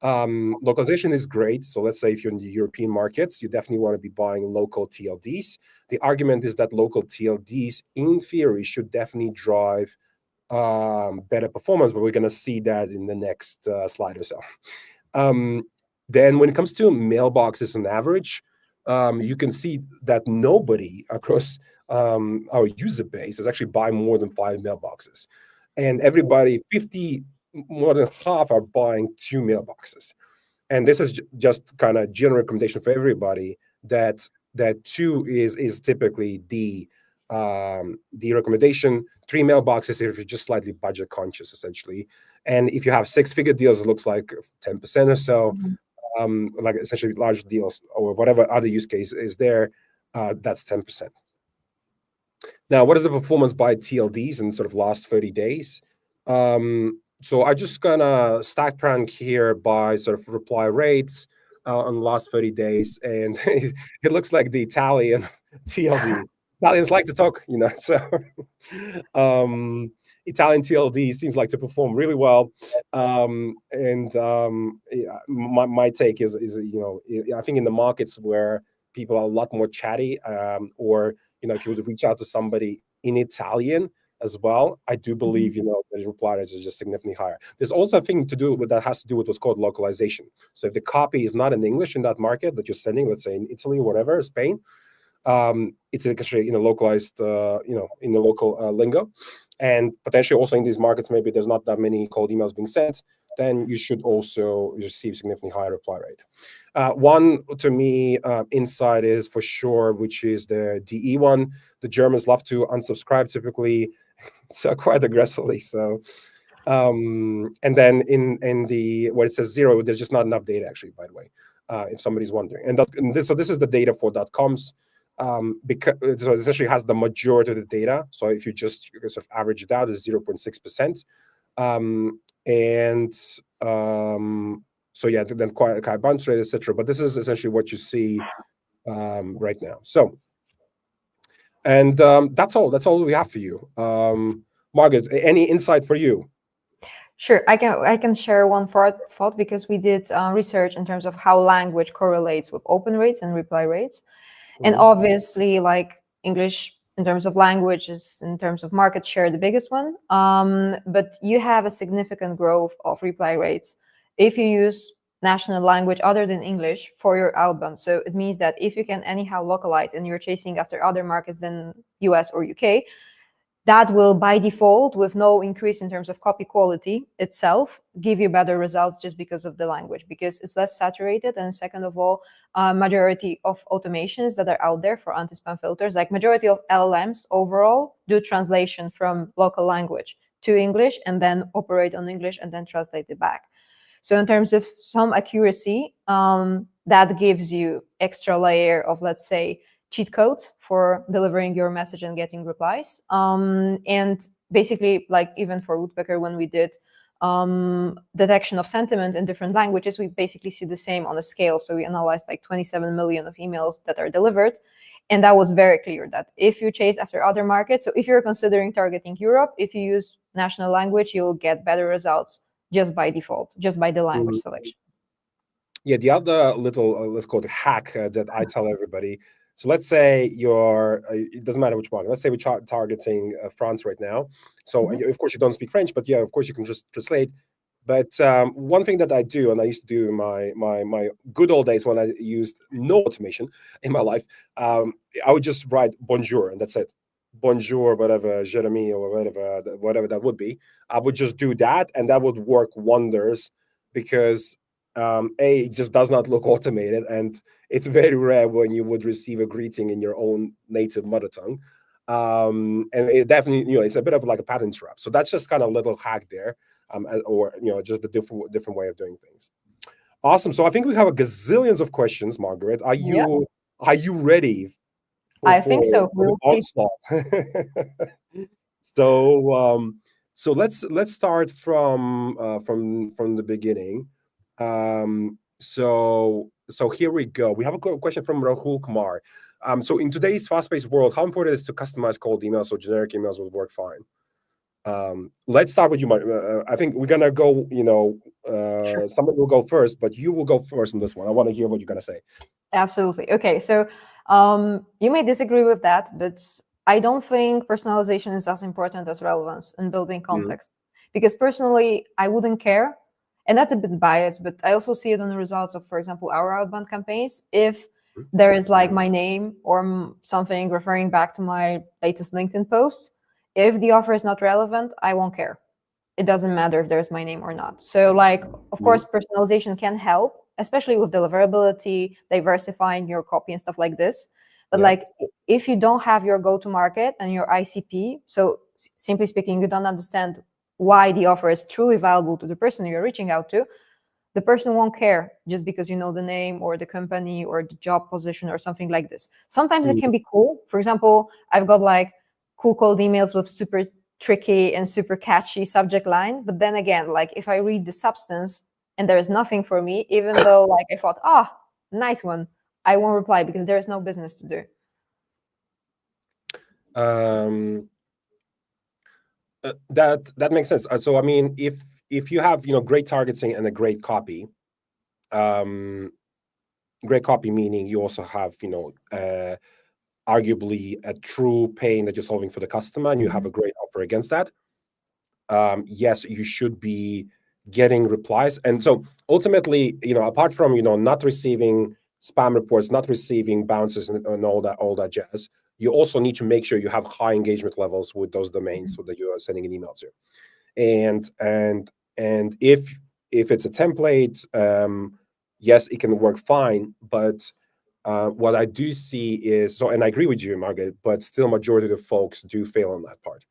Localization is great. So let's say if you're in the European markets, you definitely want to be buying local TLDs. The argument is that local TLDs, in theory, should definitely drive better performance, but we're going to see that in the next slide or so. Then when it comes to mailboxes on average, you can see that nobody across our user base is actually buying more than 5 mailboxes. And everybody, more than half are buying 2 mailboxes. And this is just kind of general recommendation for everybody that 2 is typically the recommendation. 3 mailboxes if you're just slightly budget conscious, essentially. And if you have 6-figure deals, it looks like 10% or so. Like essentially large deals or whatever other use case is there, that's 10%. Now, what is the performance by TLDs in sort of last 30 days? So I just gonna stack rank here by sort of reply rates on the last 30 days, and it looks like the Italian TLD. Italians like to talk, so Italian TLD seems like to perform really well. Yeah, my take is I think in the markets where people are a lot more chatty, or if you would reach out to somebody in Italian as well, I do believe the reply rates are just significantly higher. There's also a thing to do with that has to do with what's called localization. So if the copy is not in English in that market that you're sending, let's say in Italy or whatever, Spain, It's actually localized, in the local lingo, and potentially also in these markets, maybe there's not that many cold emails being sent. Then you should also receive significantly higher reply rate. One to me insight is for sure, which is the DE one. The Germans love to unsubscribe typically, so quite aggressively. So, and then in the where it says 0, there's just not enough data actually. By the way, if somebody's wondering, and this is the data for .coms. Because so it essentially has the majority of the data. So if you just sort of average it out, it's 0.6%. So yeah, then quite a bounce rate, etc. But this is essentially what you see right now. So, and that's all. That's all we have for you, Margaret. Any insight for you? Sure, I can share one thought because we did research in terms of how language correlates with open rates and reply rates, and obviously, like English in terms of language is in terms of market share the biggest one. But you have a significant growth of reply rates if you use national language other than English for your outbound. So it means that if you can anyhow localize and you're chasing after other markets than US or UK, that will by default, with no increase in terms of copy quality itself, give you better results just because of the language, because it's less saturated. And second of all, majority of automations that are out there for anti-spam filters, like majority of LLMs overall, do translation from local language to English and then operate on English and then translate it back. So in terms of some accuracy, that gives you extra layer of, let's say, cheat codes for delivering your message and getting replies. And basically, like even for Woodpecker, when we did detection of sentiment in different languages, we basically see the same on a scale. So we analyzed like 27 million of emails that are delivered. And that was very clear that if you chase after other markets, so if you're considering targeting Europe, if you use national language, you'll get better results just by default, just by the language selection. Yeah, the other little, let's call it hack that I tell everybody. So let's say you're, it doesn't matter which market. Let's say we're targeting France right now. So of course you don't speak French, but yeah, of course you can just translate. But one thing that I do, and I used to do in my good old days when I used no automation in my life, I would just write bonjour and that's it. Bonjour, whatever, Jeremy or whatever that would be. I would just do that, and that would work wonders because it just does not look automated, and it's very rare when you would receive a greeting in your own native mother tongue. And it definitely, it's a bit of like a pattern trap. So that's just kind of a little hack there, or just a different way of doing things. Awesome. So I think we have a gazillions of questions, Margaret. Are you ready? I think so. We'll so let's start from the beginning. So here we go. We have a question from Rahul Kumar. So in today's fast-paced world, how important is it to customize cold emails so generic emails will work fine? Let's start with you, Mark. I think we're gonna go. Sure. Somebody will go first, but you will go first on this one. I want to hear what you're gonna say. Absolutely. Okay, so you may disagree with that, but I don't think personalization is as important as relevance in building context. Because personally, I wouldn't care, and that's a bit biased, but I also see it on the results of, for example, our outbound campaigns. If there is like my name or something referring back to my latest LinkedIn post, if the offer is not relevant, I won't care. It doesn't matter if there's my name or not. So like, of course, personalization can help, especially with deliverability, diversifying your copy and stuff like this. But like, if you don't have your go-to-market and your ICP, so simply speaking, you don't understand why the offer is truly valuable to the person you're reaching out to, the person won't care just because you know the name or the company or the job position or something like this. Sometimes it can be cool. For example, I've got like cool cold emails with super tricky and super catchy subject line. But then again, like if I read the substance and there is nothing for me, even though like I thought, nice one, I won't reply because there is no business to do. That makes sense. So I mean, if you have great targeting and a great copy meaning you also have arguably a true pain that you're solving for the customer, and you have a great offer against that, yes, you should be getting replies. And so ultimately, apart from not receiving spam reports, not receiving bounces and all that jazz, you also need to make sure you have high engagement levels with those domains that you are sending an email to. And if it's a template, yes, it can work fine. But what I do see is, so, and I agree with you, Margaret, but still majority of the folks do fail on that part.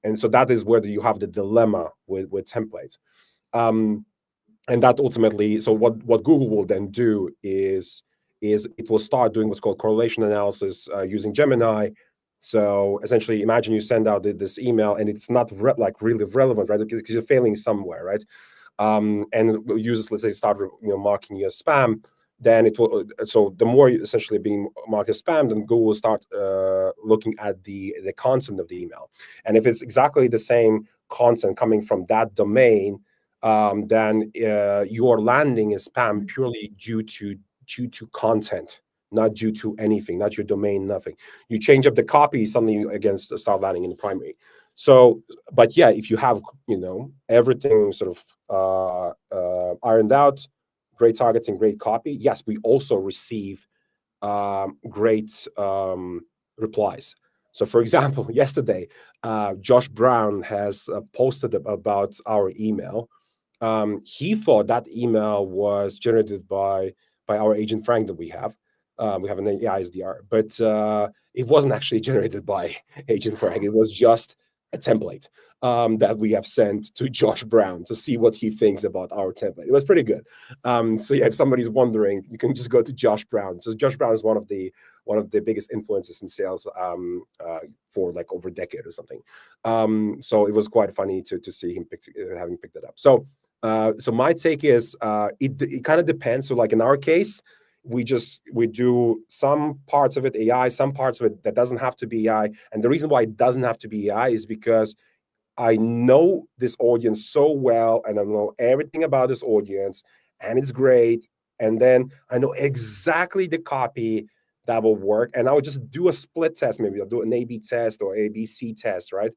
And so that is where you have the dilemma with templates. And that ultimately, so what Google will then do is it will start doing what's called correlation analysis using Gemini. So essentially, imagine you send out this email and it's not really relevant, right? Because you're failing somewhere, right? And users, let's say, start marking you as spam. Then it will. So the more you essentially being marked as spam, then Google will start looking at the content of the email. And if it's exactly the same content coming from that domain, then your landing is spam purely due to content, not due to anything, not your domain, nothing. You change up the copy, suddenly you again start landing in the primary. So, but yeah, if you have everything sort of ironed out, great targeting, great copy, yes, we also receive great replies. So, for example, yesterday, Josh Brown has posted about our email. He thought that email was generated by our agent Frank that we have. We have an AI SDR, but it wasn't actually generated by Agent Frank. It was just a template that we have sent to Josh Brown to see what he thinks about our template. It was pretty good. So yeah, if somebody's wondering, you can just go to Josh Brown. So Josh Brown is one of the biggest influencers in sales for like over a decade or something. So it was quite funny to see him having picked it up. So my take is it kind of depends. So like in our case, we do some parts of it AI, some parts of it that doesn't have to be AI. And the reason why it doesn't have to be AI is because I know this audience so well, and I know everything about this audience, and it's great. And then I know exactly the copy that will work. And I would just do a split test. Maybe I'll do an A/B test or ABC test, right?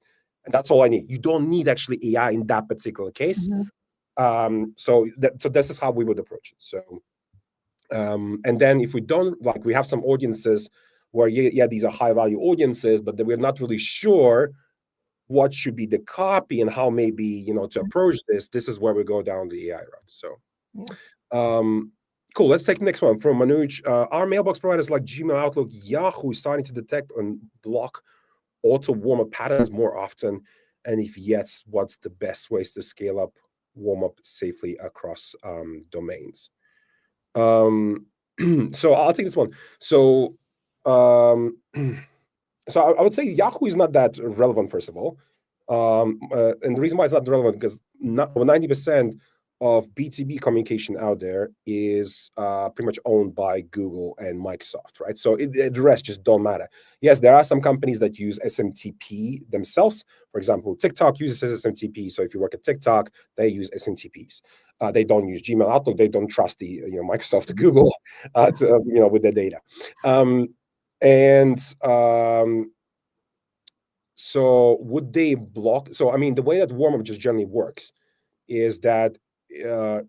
And that's all I need. You don't need actually AI in that particular case. So this is how we would approach it. So, and then if we don't, like, we have some audiences where, yeah, these are high value audiences, but we're not really sure what should be the copy and how maybe, to approach this. This is where we go down the AI route. So, cool. Let's take the next one from Manoj. Our mailbox providers like Gmail, Outlook, Yahoo starting to detect and block auto warm-up patterns more often. And if yes, what's the best ways to scale up warm-up safely across domains? So I'll take this one. So, so I would say Yahoo is not that relevant, first of all. And the reason why it's not relevant because 90% of B2B communication out there is pretty much owned by Google and Microsoft, right? So the rest just don't matter. Yes, there are some companies that use SMTP themselves. For example, TikTok uses SMTP. So if you work at TikTok, they use SMTPs. They don't use Gmail, Outlook. They don't trust the Microsoft, Google, with their data. So would they block? So I mean, the way that warm-up just generally works is that you're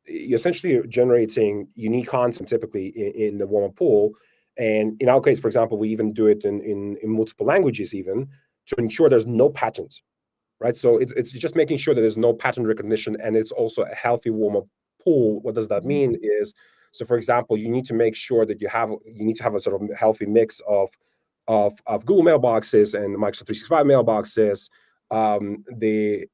essentially generating unique content typically in the warm-up pool. And in our case, for example, we even do it in multiple languages even to ensure there's no patterns, right? So it's just making sure that there's no pattern recognition, and it's also a healthy warm-up pool. What does that mean is, so for example, you need to make sure that you need to have a sort of healthy mix of Google mailboxes and Microsoft 365 mailboxes, the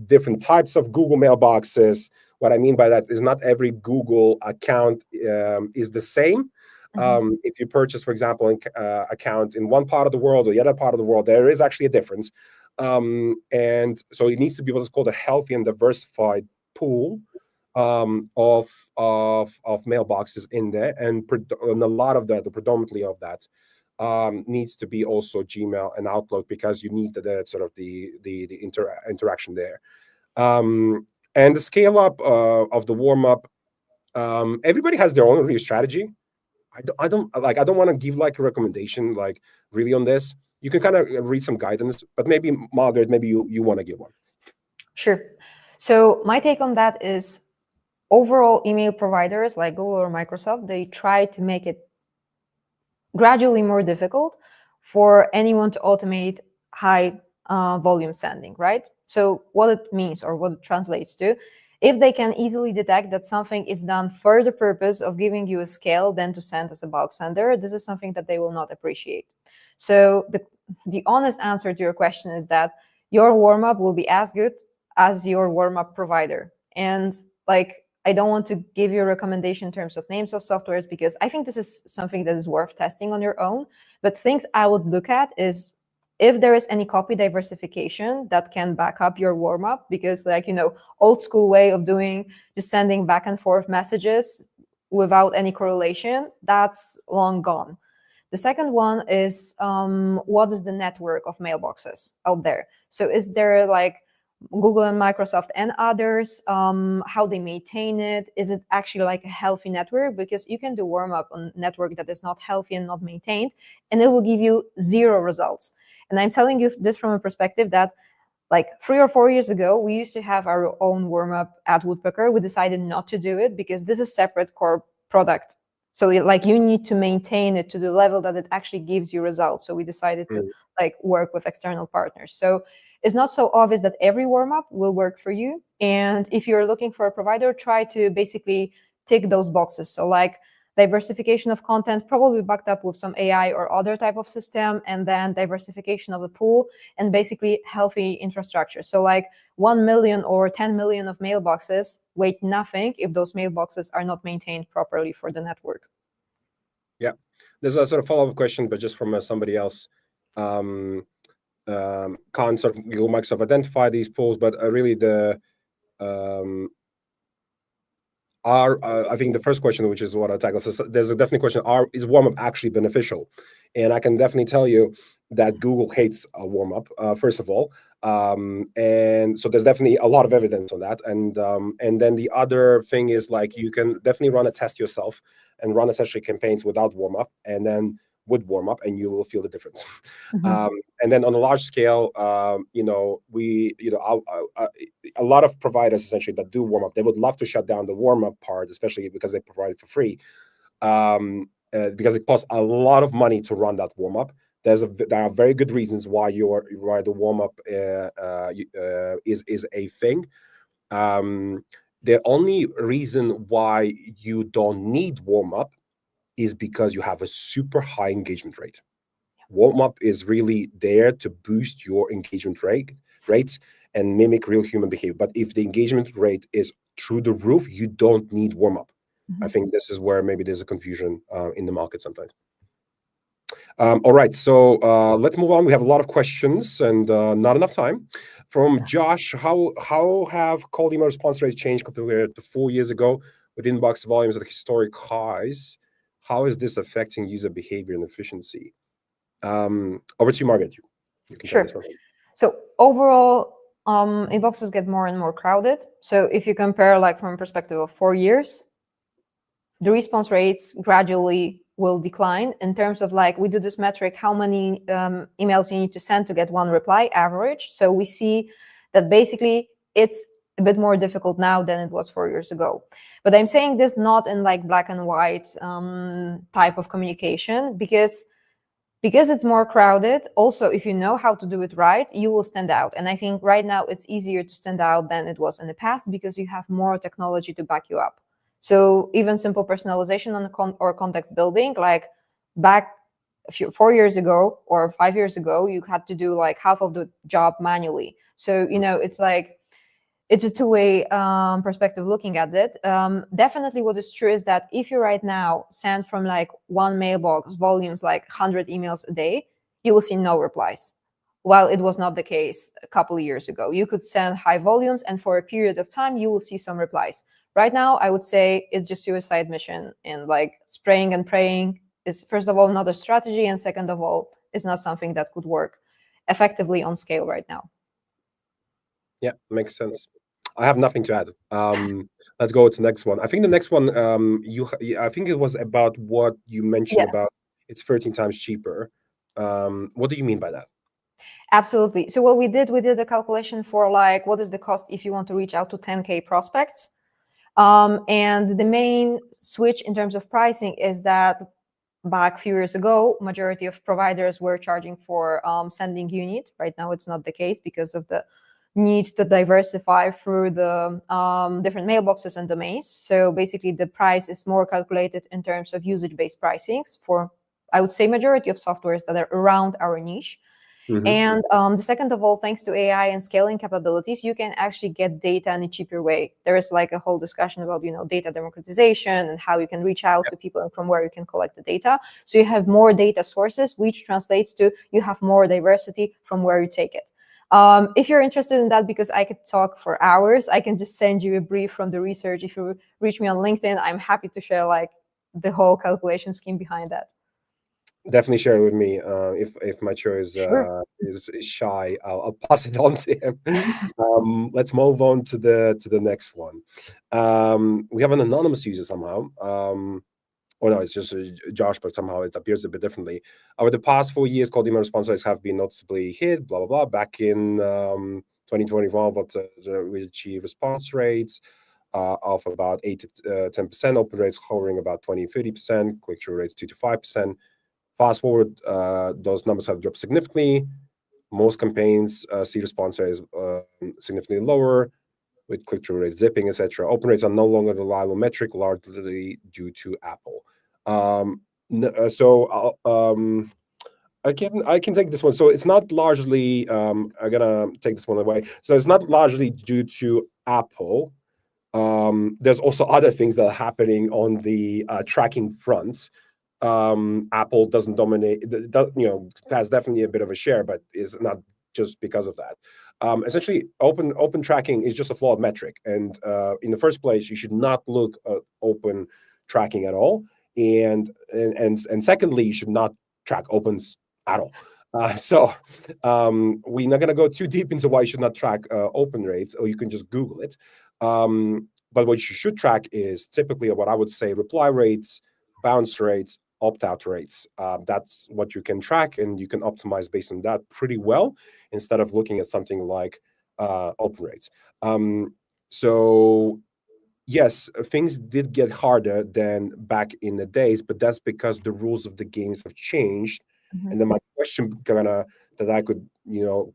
different types of Google mailboxes. What I mean by that is not every Google account is the same. If you purchase, for example, an account in one part of the world or the other part of the world, there is actually a difference. And so it needs to be what's called a healthy and diversified pool of mailboxes in there, and a lot of that, or predominantly of that, needs to be also Gmail and Outlook, because you need the sort of the interaction there. And the scale up of the warm up, everybody has their own real strategy. I don't want to give like a recommendation like really on this. You can kind of read some guidance, but maybe Margaret, maybe you want to give one. Sure. So my take on that is, overall email providers like Google or Microsoft, they try to make it gradually more difficult for anyone to automate high volume sending, right? So what it means or what it translates to, if they can easily detect that something is done for the purpose of giving you a scale than to send as a bulk sender, this is something that they will not appreciate. So the honest answer to your question is that your warm-up will be as good as your warm-up provider. And like, I don't want to give you a recommendation in terms of names of softwares, because I think this is something that is worth testing on your own. But things I would look at is if there is any copy diversification that can back up your warm-up, because like, old school way of doing just sending back and forth messages without any correlation, that's long gone. The second one is what is the network of mailboxes out there? So is there like Google and Microsoft and others, how they maintain it? Is it actually like a healthy network? Because you can do warm-up on a network that is not healthy and not maintained, and it will give you 0 results. And I'm telling you this from a perspective that like 3 or 4 years ago, we used to have our own warm-up at Woodpecker. We decided not to do it because this is separate core product. So like you need to maintain it to the level that it actually gives you results. So we decided to like work with external partners. So it's not so obvious that every warm-up will work for you. And if you're looking for a provider, try to basically tick those boxes. So like diversification of content, probably backed up with some AI or other type of system, and then diversification of the pool, and basically healthy infrastructure. So like 1 million or 10 million of mailboxes weigh nothing if those mailboxes are not maintained properly for the network. Yeah, there's a sort of follow-up question, but just from somebody else. Can't sort of Google Microsoft identify these pools, but really I think the first question, which is what I tackle, so there's a definite question: is warm-up actually beneficial? And I can definitely tell you that Google hates a warm-up, first of all, and so there's definitely a lot of evidence on that. And then the other thing is like you can definitely run a test yourself and run essentially campaigns without warm-up, and then with warm-up, and you will feel the difference. And then on a large scale, a lot of providers essentially that do warm-up, they would love to shut down the warm-up part, especially because they provide it for free, because it costs a lot of money to run that warm-up. There are very good reasons why the warm-up is a thing. The only reason why you don't need warm-up is because you have a super high engagement rate. Warm-up is really there to boost your engagement rates and mimic real human behavior. But if the engagement rate is through the roof, you don't need warm-up. I think this is where maybe there's a confusion in the market sometimes. All right, so let's move on. We have a lot of questions and not enough time. From Josh, how have cold email response rates changed compared to 4 years ago with inbox volumes at historic highs? How is this affecting user behavior and efficiency? Over to you, Margaret. You can Sure. this one. So overall, inboxes get more and more crowded. So if you compare like from a perspective of 4 years, the response rates gradually will decline in terms of like, we do this metric, how many emails you need to send to get one reply average. So we see that basically it's a bit more difficult now than it was 4 years ago. But I'm saying this not in like black and white type of communication, because it's more crowded. Also, if you know how to do it right, you will stand out. And I think right now it's easier to stand out than it was in the past because you have more technology to back you up. So even simple personalization or context building, like back 4 years ago or 5 years ago, you had to do like half of the job manually. So, it's like, it's a two-way perspective looking at it. Definitely what is true is that if you right now send from like one mailbox volumes like 100 emails a day, you will see no replies. While it was not the case a couple of years ago. You could send high volumes and for a period of time, you will see some replies. Right now, I would say it's just suicide mission, and like spraying and praying is, first of all, not a strategy, and second of all, it's not something that could work effectively on scale right now. Yeah, makes sense. I have nothing to add. Let's go to the next one. I think the next one, I think it was about what you mentioned about it's 13 times cheaper. What do you mean by that? Absolutely. So what we did a calculation for like, what is the cost if you want to reach out to 10K prospects? And the main switch in terms of pricing is that back a few years ago, majority of providers were charging for sending unit. Right now, it's not the case because of the need to diversify through the different mailboxes and domains. So basically, the price is more calculated in terms of usage-based pricings for, I would say, majority of softwares that are around our niche. And the second of all, thanks to AI and scaling capabilities, you can actually get data in a cheaper way. There is like a whole discussion about, data democratization and how you can reach out to people and from where you can collect the data. So you have more data sources, which translates to you have more diversity from where you take it. If you're interested in that, because I could talk for hours, I can just send you a brief from the research. If you reach me on LinkedIn, I'm happy to share like the whole calculation scheme behind that. Definitely share it with me. If Macho is Sure. is shy, I'll pass it on to him. Let's move on to the next one. We have an anonymous user somehow. Or no, it's just Josh, but somehow it appears a bit differently. Over the past 4 years, cold email response rates have been noticeably hit. Blah blah blah. Back in 2021, what we achieved response rates of about 8 to 10%, open rates hovering about 20-30%, click through rates 2 to 5%. Fast forward, those numbers have dropped significantly. Most campaigns see response rates significantly lower, with click-through rates dipping, etc. Open rates are no longer a reliable metric, largely due to Apple. I can take this one. So it's not largely. I'm gonna take this one away. So it's not largely due to Apple. There's also other things that are happening on the tracking front. Apple doesn't dominate, has definitely a bit of a share, but is not just because of that. Essentially, open tracking is just a flawed metric, and in the first place, you should not look at open tracking at all, and secondly, you should not track opens at all. We're not going to go too deep into why you should not track open rates, or you can just Google it. But what you should track is typically what I would say reply rates, bounce rates, opt-out rates. That's what you can track, and you can optimize based on that pretty well instead of looking at something like open rates. So yes, things did get harder than back in the days, but that's because the rules of the games have changed. And then my question that I could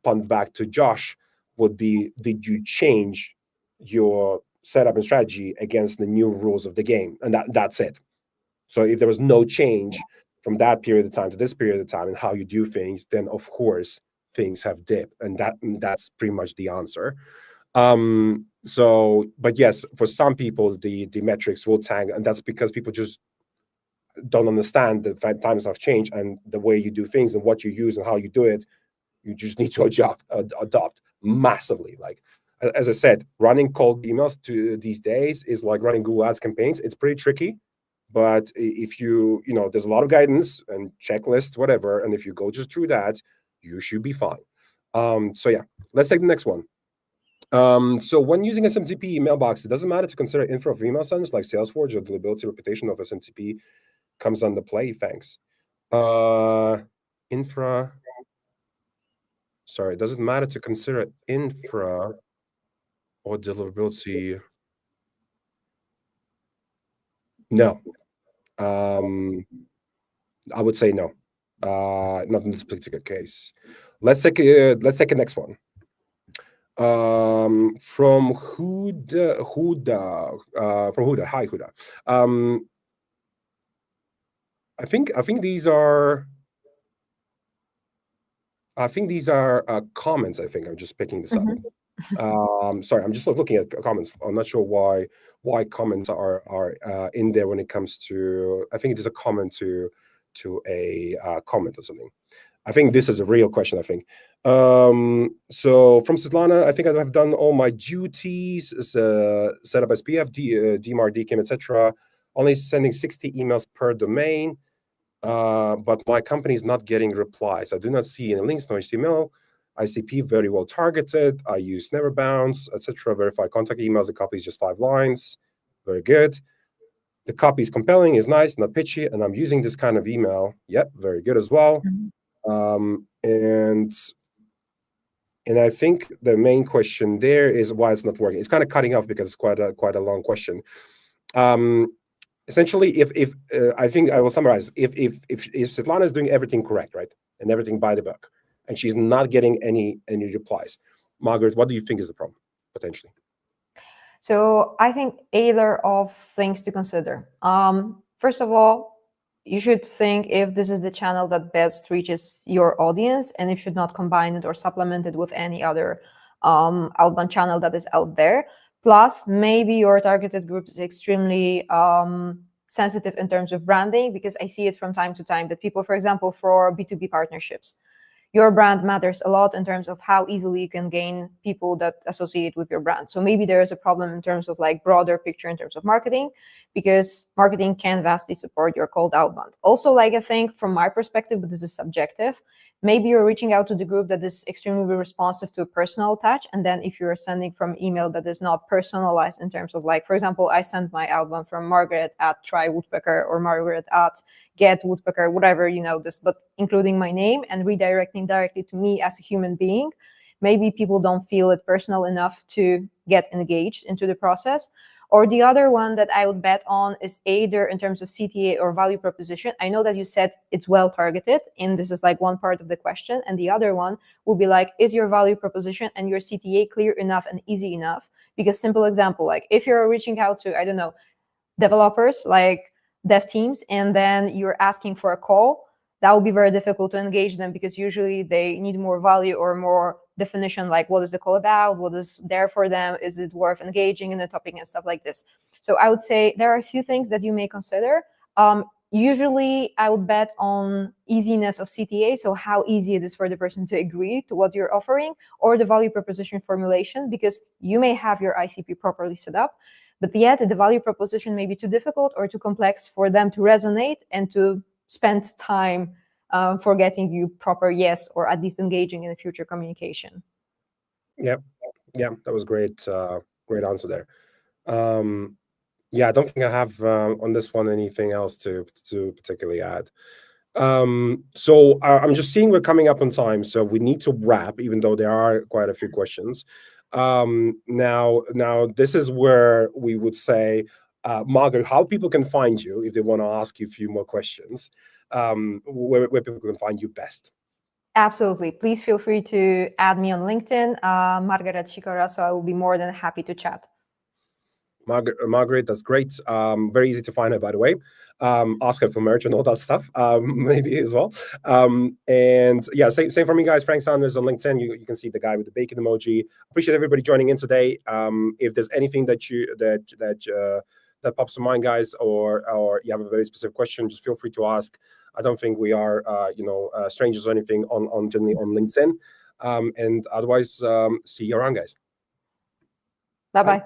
punt back to Josh would be: did you change your setup and strategy against the new rules of the game? And that's it. So if there was no change from that period of time to this period of time and how you do things, then of course things have dipped, and that's pretty much the answer. But yes, for some people the metrics will tank, and that's because people just don't understand that times have changed, and the way you do things and what you use and how you do it, you just need to adopt massively. Like, as I said, running cold emails to these days is like running Google Ads campaigns. It's pretty tricky. But if there's a lot of guidance and checklists, whatever, and if you go just through that, you should be fine. So yeah, let's take the next one. So when using SMTP mailbox, it doesn't matter to consider infra of email senders like Salesforce or deliverability reputation of SMTP comes under play. Thanks. Infra. Sorry, does it matter to consider infra or deliverability? No. I would say no. Not in this particular case. Let's take a next one. From Huda. From Huda. Hi, Huda. I think these are. Comments. I think I'm just picking this up. Sorry, I'm just looking at comments. I'm not sure why comments are in there when it comes to. I think it is a comment to a comment or something. I think this is a real question. I think. So from Svetlana, I think I have done all my duties, set up SPF, DMARC, DKIM, etc. Only sending 60 emails per domain. But my company is not getting replies. I do not see any links, no HTML. ICP very well targeted. I use Never Bounce, etc. Verify contact emails. The copy is just 5 lines. Very good. The copy is compelling, is nice, not pitchy, and I'm using this kind of email. Yep, very good as well. And And I think the main question there is why it's not working. It's kind of cutting off because it's quite a long question. Essentially, if I think I will summarize. If Svetlana is doing everything correct, right, and everything by the book, and she's not getting any replies, Margaret, what do you think is the problem potentially? So I think either of things to consider. First of all, you should think if this is the channel that best reaches your audience, and you should not combine it or supplement it with any other outbound channel that is out there. Plus, maybe your targeted group is extremely sensitive in terms of branding, because I see it from time to time that people, for example, for B2B partnerships, your brand matters a lot in terms of how easily you can gain people that associate with your brand. So maybe there is a problem in terms of like broader picture in terms of marketing, because marketing can vastly support your cold outbound. Also, like I think from my perspective, but this is subjective, maybe you're reaching out to the group that is extremely responsive to a personal touch. And then if you're sending from email that is not personalized in terms of like, for example, I sent my outbound from Margaret at Try Woodpecker or Margaret at Get Woodpecker, whatever, this, but including my name and redirecting directly to me as a human being, maybe people don't feel it personal enough to get engaged into the process. Or the other one that I would bet on is either in terms of CTA or value proposition. I know that you said it's well targeted, and this is like one part of the question. And the other one will be like, is your value proposition and your CTA clear enough and easy enough? Because simple example, like if you're reaching out to, I don't know, developers, like dev teams, and then you're asking for a call, that will be very difficult to engage them, because usually they need more value or more definition, like what is the call about, what is there for them, is it worth engaging in the topic and stuff like this. So I would say there are a few things that you may consider. Usually I would bet on easiness of CTA, so how easy it is for the person to agree to what you're offering, or the value proposition formulation, because you may have your ICP properly set up, but yet the value proposition may be too difficult or too complex for them to resonate and to spend time for getting you proper yes, or at least engaging in a future communication. Yeah, that was great. Great answer there. Yeah, I don't think I have on this one anything else to particularly add. So I'm just seeing we're coming up on time, so we need to wrap, even though there are quite a few questions. Now this is where we would say, Margaret, how people can find you if they want to ask you a few more questions, where people can find you best. Absolutely. Please feel free to add me on LinkedIn, Margaret Sikora, so I will be more than happy to chat. Margaret, that's great. Very easy to find her, by the way. Ask her for merch and all that stuff, maybe as well. And yeah, same for me, guys. Frank Sanders on LinkedIn. You can see the guy with the bacon emoji. Appreciate everybody joining in today. If there's anything that pops to mind, guys, or you have a very specific question, just feel free to ask. I don't think we are, strangers or anything generally on LinkedIn. And otherwise, see you around, guys. Bye-bye.